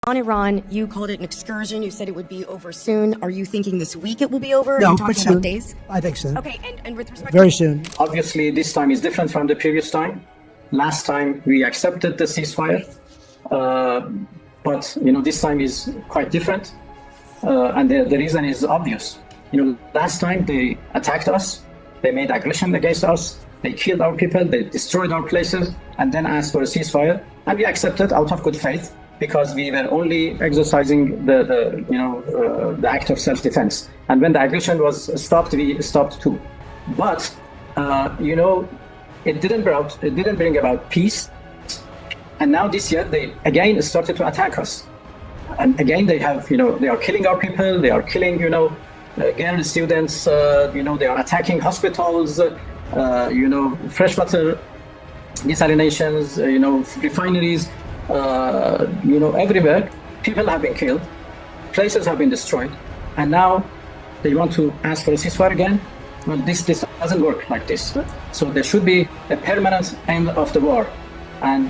On Iran, you called it an excursion. You said it would be over soon. Are you thinking this week it will be over? No, Are you but talking soon. about days? I think so. Okay, and with respect Very to soon. Obviously, this time is different from the previous time. Last time we accepted the ceasefire, but this time is quite different, and the reason is obvious. Last time they attacked us, they made aggression against us, they killed our people, they destroyed our places, and then asked for a ceasefire, and we accepted out of good faith because we were only exercising the act of self-defense. And when the aggression was stopped, we stopped too. But it didn't bring about peace. And now this year they again started to attack us. And again they have, they are killing our people, they are killing, girl students, they are attacking hospitals, freshwater desalinations, refineries, everywhere. People have been killed, places have been destroyed, and now they want to ask for a ceasefire again. Well, this doesn't work like this. So there should be a permanent end of the war. And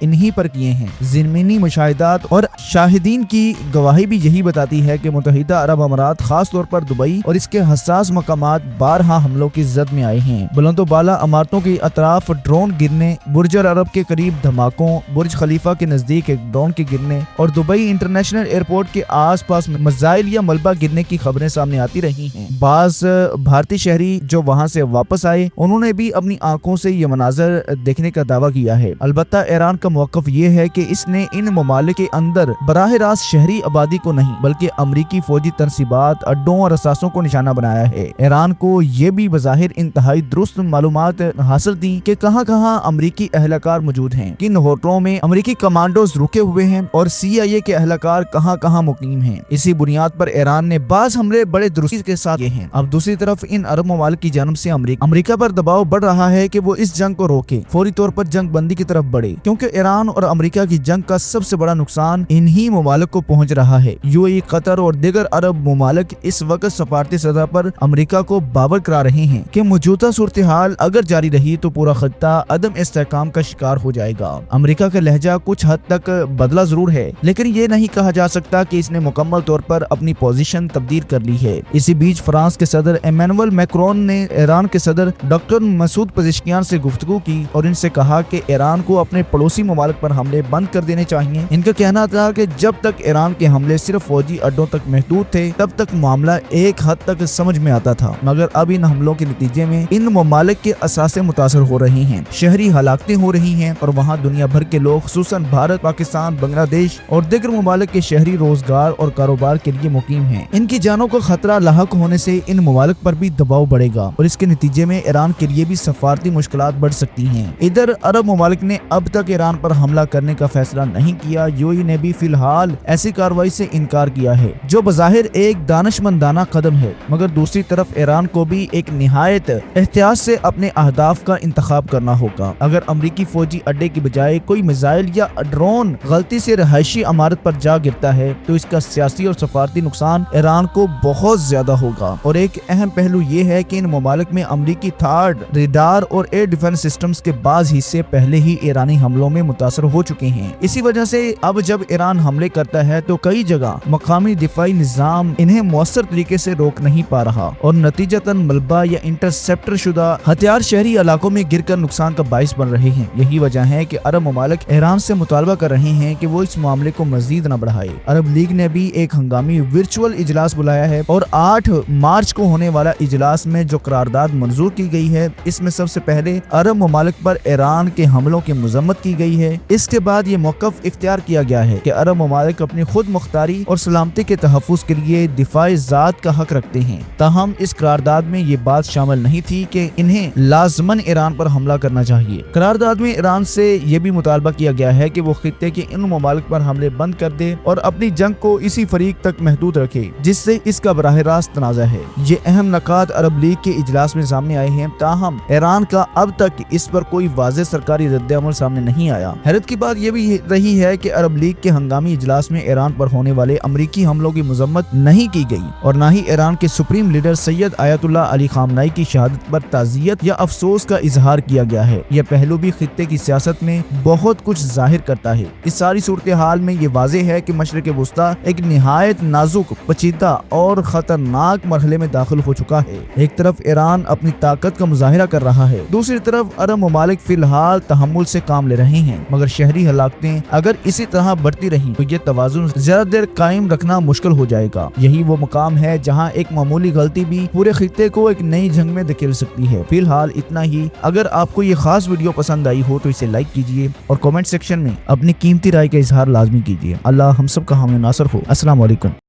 انہی پر کیے ہیں۔ زمینی مشاہدات اور شاہدین کی گواہی بھی یہی بتاتی ہے کہ متحدہ عرب امارات خاص طور پر دبئی اور اس کے حساس مقامات بارہا حملوں کی زد میں آئے ہیں۔ بلند و بالا عمارتوں کے اطراف ڈرون گرنے، برج العرب کے قریب دھماکوں، برج خلیفہ کے نزدیک ایک ڈرون کے گرنے اور دبئی انٹرنیشنل ایئرپورٹ کے آس پاس میزائل یا ملبہ گرنے کی خبریں سامنے آتی رہی ہیں۔ بعض بھارتی شہری جو وہاں سے واپس آئے انہوں نے بھی اپنی آنکھوں سے یہ مناظر دیکھنے کا دعویٰ کیا ہے۔ البتہ ایران کا موقف یہ ہے کہ اس نے ان ممالک کے اندر براہ راست شہری آبادی کو نہیں بلکہ امریکی فوجی تنصیبات، اڈوں اور اثاثوں کو نشانہ بنایا ہے۔ ایران کو یہ بھی بظاہر انتہائی درست معلومات حاصل تھی کہ کہاں کہاں امریکی اہلکار موجود ہیں، کن ہوٹلوں میں امریکی کمانڈوز رکے ہوئے ہیں اور CIA کے اہلکار کہاں کہاں مقیم ہیں۔ اسی بنیاد پر ایران نے بعض حملے بڑے درستی کے ساتھ کیے ہیں۔ اب دوسری طرف ان عرب ممالک کی جانب سے امریکہ پر دباؤ بڑھ رہا ہے کہ وہ اس جنگ کو روکے، فوری طور پر جنگ بندی کی طرف بڑھے، کیونکہ ایران اور امریکہ کی جنگ کا سب سے بڑا نقصان انہی ممالک کو پہنچ رہا ہے۔ UAE، قطر اور دیگر عرب ممالک اس وقت سفارتی سطح پر امریکہ کو باور کرا رہے ہیں کہ موجودہ صورتحال اگر جاری رہی تو پورا خطہ عدم استحکام کا شکار ہو جائے گا۔ امریکہ کا لہجہ کچھ حد تک بدلا ضرور ہے، لیکن یہ نہیں کہا جا سکتا کہ اس نے مکمل طور پر اپنی پوزیشن تبدیل کر لی ہے۔ اسی بیچ فرانس کے صدر ایمینوئل میکرون نے ایران کے صدر ڈاکٹر مسعود پزشکیان سے گفتگو کی اور ان سے کہا کہ ایران کو اپنے پڑوسی ممالک پر حملے بند کر دینے چاہیے۔ ان کا کہنا تھا کہ جب تک ایران کے حملے صرف فوجی اڈوں تک محدود تھے تب تک معاملہ ایک حد تک سمجھ میں آتا تھا، مگر اب ان حملوں کے نتیجے میں ان ممالک کے اثاثے متاثر ہو رہے ہیں، شہری ہلاکتیں ہو رہی ہیں اور وہاں دنیا بھر کے لوگ خصوصاً بھارت، پاکستان، بنگلہ دیش اور دیگر ممالک کے شہری روزگار اور کاروبار کے لیے مقیم ہیں۔ ان کی جانوں کا خطرہ لاحق ہونے سے ان ممالک پر بھی دباؤ بڑھے گا اور اس کے نتیجے میں ایران کے لیے بھی سفارتی مشکلات بڑھ سکتی ہیں۔ ادھر عرب ممالک نے اب تک ایران پر حملہ کرنے کا فیصلہ نہیں کیا۔ UAE نے بھی فی الحال ایسی کارروائی سے انکار کیا ہے جو بظاہر ایک دانشمندانہ قدم ہے، مگر دوسری طرف ایران کو بھی ایک نہایت احتیاط سے اپنے اہداف کا انتخاب کرنا ہوگا۔ اگر امریکی فوجی اڈے کی بجائے کوئی میزائل یا ڈرون غلطی سے رہائشی عمارت پر جا گرتا ہے تو اس کا سیاسی اور سفارتی نقصان ایران کو بہت زیادہ ہوگا۔ اور ایک اہم پہلو یہ ہے کہ ان ممالک میں امریکی تھاڈ، ریڈار اور ایئر ڈیفنس سسٹمز کے بعض حصے پہلے ہی ایرانی حملوں میں متاثر ہو چکے ہیں۔ اسی وجہ سے اب جب ایران حملے کرتا ہے تو کئی جگہ مقامی دفاعی نظام انہیں مؤثر طریقے سے روک نہیں پا رہا اور نتیجتاً ملبہ یا انٹرسپٹر شدہ ہتھیار شہری علاقوں میں گر کر نقصان کا باعث بن رہے ہیں۔ یہی وجہ ہے کہ عرب ممالک ایران سے مطالبہ کر رہے ہیں کہ وہ اس معاملے کو مزید نہ بڑھائے۔ عرب لیگ نے بھی ایک ہنگامی ورچوئل اجلاس بلایا ہے اور 8 مارچ کو ہونے والا اجلاس میں جو قرارداد منظور کی گئی ہے اس میں سب سے پہلے عرب ممالک پر ایران کے حملوں کی مذمت کی گئی ہے۔ اس کے بعد یہ موقف اختیار کیا گیا ہے کہ عرب ممالک اپنی خود مختاری اور سلامتی کے تحفظ کے لیے دفاع ذات کا حق رکھتے ہیں۔ تاہم اس قرارداد میں یہ بات شامل نہیں تھی کہ انہیں لازماً ایران پر حملہ کرنا چاہیے۔ قرارداد میں ایران سے یہ بھی مطالبہ کیا گیا ہے کہ وہ خطے کے ان ممالک پر حملے بند کر دے اور اپنی جنگ کو اسی فریق تک محدود رکھے جس سے اس کا براہ راست تنازع ہے۔ یہ اہم نکات عرب لیگ کے اجلاس میں سامنے آئے ہیں، تاہم ایران کا اب تک اس پر کوئی واضح سرکاری رد عمل سامنے نہیں آیا۔ حیرت کی بات یہ بھی رہی ہے کہ عرب لیگ کے ہنگامی اجلاس میں ایران پر ہونے والے امریکی حملوں کی مذمت نہیں کی گئی اور نہ ہی ایران کے سپریم لیڈر سید آیت اللہ علی خامنائی کی شہادت پر تعزیت یا افسوس کا اظہار کیا گیا ہے۔ یہ پہلو بھی خطے کی سیاست میں بہت کچھ ظاہر کرتا ہے۔ اس ساری صورتحال میں یہ واضح ہے کہ مشرق وسطیٰ ایک نہایت نازک، پیچیدہ اور خطرناک مرحلے میں داخل ہو چکا ہے۔ ایک طرف ایران اپنی طاقت کا مظاہرہ کر رہا ہے، دوسری طرف عرب ممالک فی الحال تحمل سے کام لے رہے ہیں، مگر شہری ہلاکتیں اگر اسی طرح بڑھتی رہیں تو یہ توازن زیادہ دیر قائم رکھنا مشکل ہو جائے گا۔ یہی وہ مقام ہے جہاں ایک معمولی غلطی بھی پورے خطے کو ایک نئی جنگ میں دھکیل سکتی ہے۔ فی الحال اتنا ہی۔ اگر آپ کو یہ خاص ویڈیو پسند آئی ہو تو اسے لائک کیجیے اور کامنٹ سیکشن میں اپنی قیمتی رائے کا اظہار لازمی کیجیے۔ اللہ ہم سب کا حامی و ناصر ہو۔ السلام علیکم۔